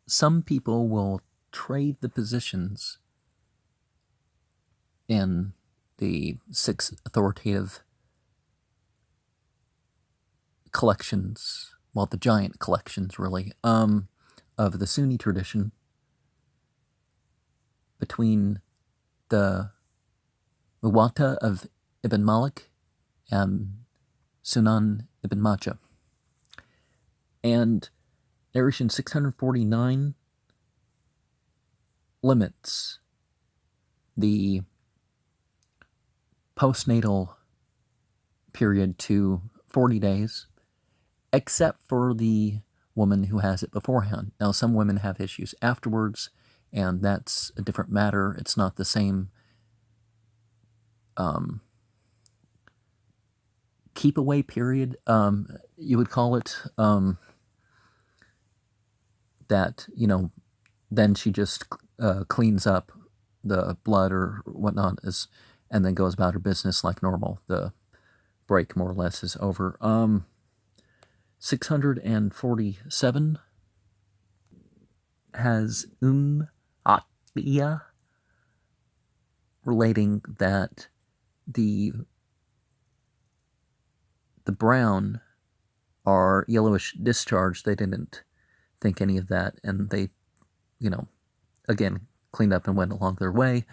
some people will trade the positions in the 6 authoritative collections, well, the giant collections, really, of the Sunni tradition between the Muwatta of Ibn Malik and Sunan Ibn Majah. And narration 649 limits the postnatal period to 40 days, except for the woman who has it beforehand. Now, some women have issues afterwards, and that's a different matter. It's not the same keep away period, you would call it, that, then she just cleans up the blood or whatnot, and then goes about her business like normal. The break, more or less, is over. 647 has Atiyah relating that the brown are yellowish discharge. They didn't think any of that, and they, again, cleaned up and went along their way.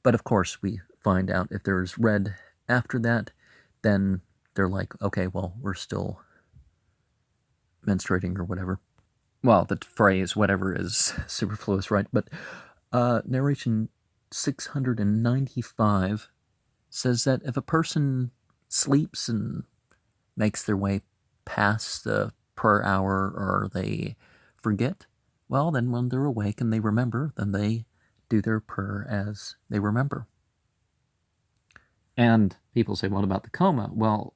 But of course, we find out if there's red after that, then they're like, okay, well, we're still menstruating or whatever. Well, the phrase whatever is superfluous, right? But narration 695 says that if a person sleeps and makes their way past the prayer hour, or they forget, well, then when they're awake and they remember, then they do their prayer as they remember. And people say, what about the coma? Well,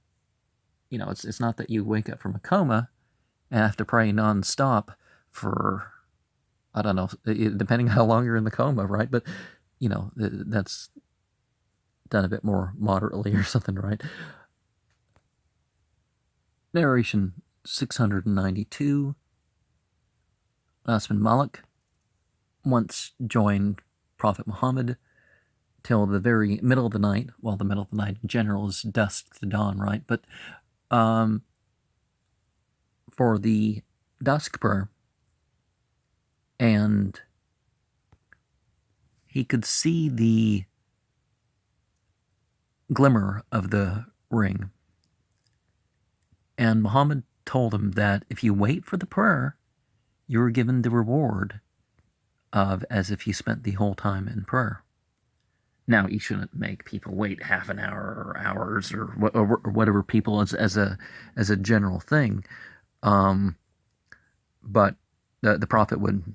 it's not that you wake up from a coma and have to pray nonstop for, I don't know, depending how long you're in the coma, right? But, that's done a bit more moderately or something, right? Narration 692. Anas bin Malik once joined Prophet Muhammad till the very middle of the night. Well, the middle of the night in general is dusk to dawn, right? But for the dusk prayer, and he could see the glimmer of the ring. And Muhammad told him that if you wait for the prayer, you are given the reward of as if you spent the whole time in prayer. Now, you shouldn't make people wait half an hour or hours or whatever people as a general thing. But the Prophet would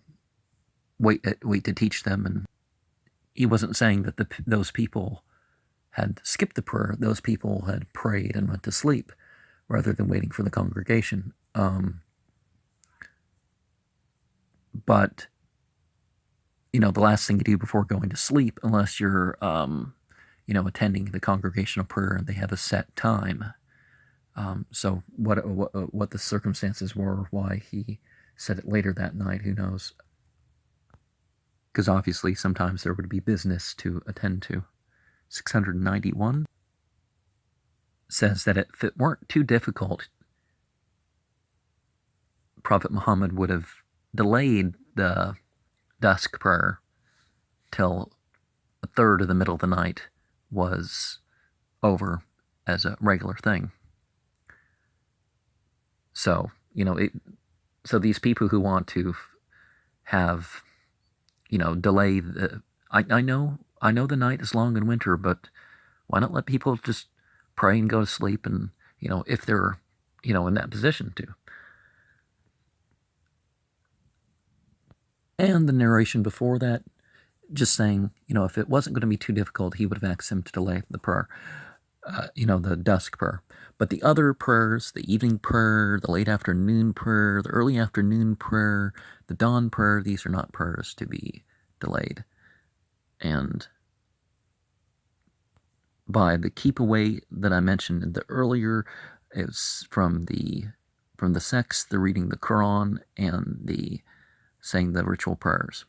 wait to teach them, and he wasn't saying that those people had skipped the prayer. Those people had prayed and went to sleep rather than waiting for the congregation. But the last thing you do before going to sleep, unless you're, attending the congregational prayer and they have a set time. So what the circumstances were, why he said it later that night, who knows? Because obviously sometimes there would be business to attend to. 691 says that if it weren't too difficult, Prophet Muhammad would have delayed the dusk prayer till a third of the middle of the night was over as a regular thing. So, so these people who want to have, delay I know the night is long in winter, but why not let people just pray and go to sleep, and, if they're, in that position to. And the narration before that, just saying, if it wasn't going to be too difficult, he would have asked him to delay the prayer, the dusk prayer. But the other prayers, the evening prayer, the late afternoon prayer, the early afternoon prayer, the dawn prayer, these are not prayers to be delayed. And by the keep away that I mentioned in the earlier, it's from the sex, the reading the Quran, and the saying the ritual prayers.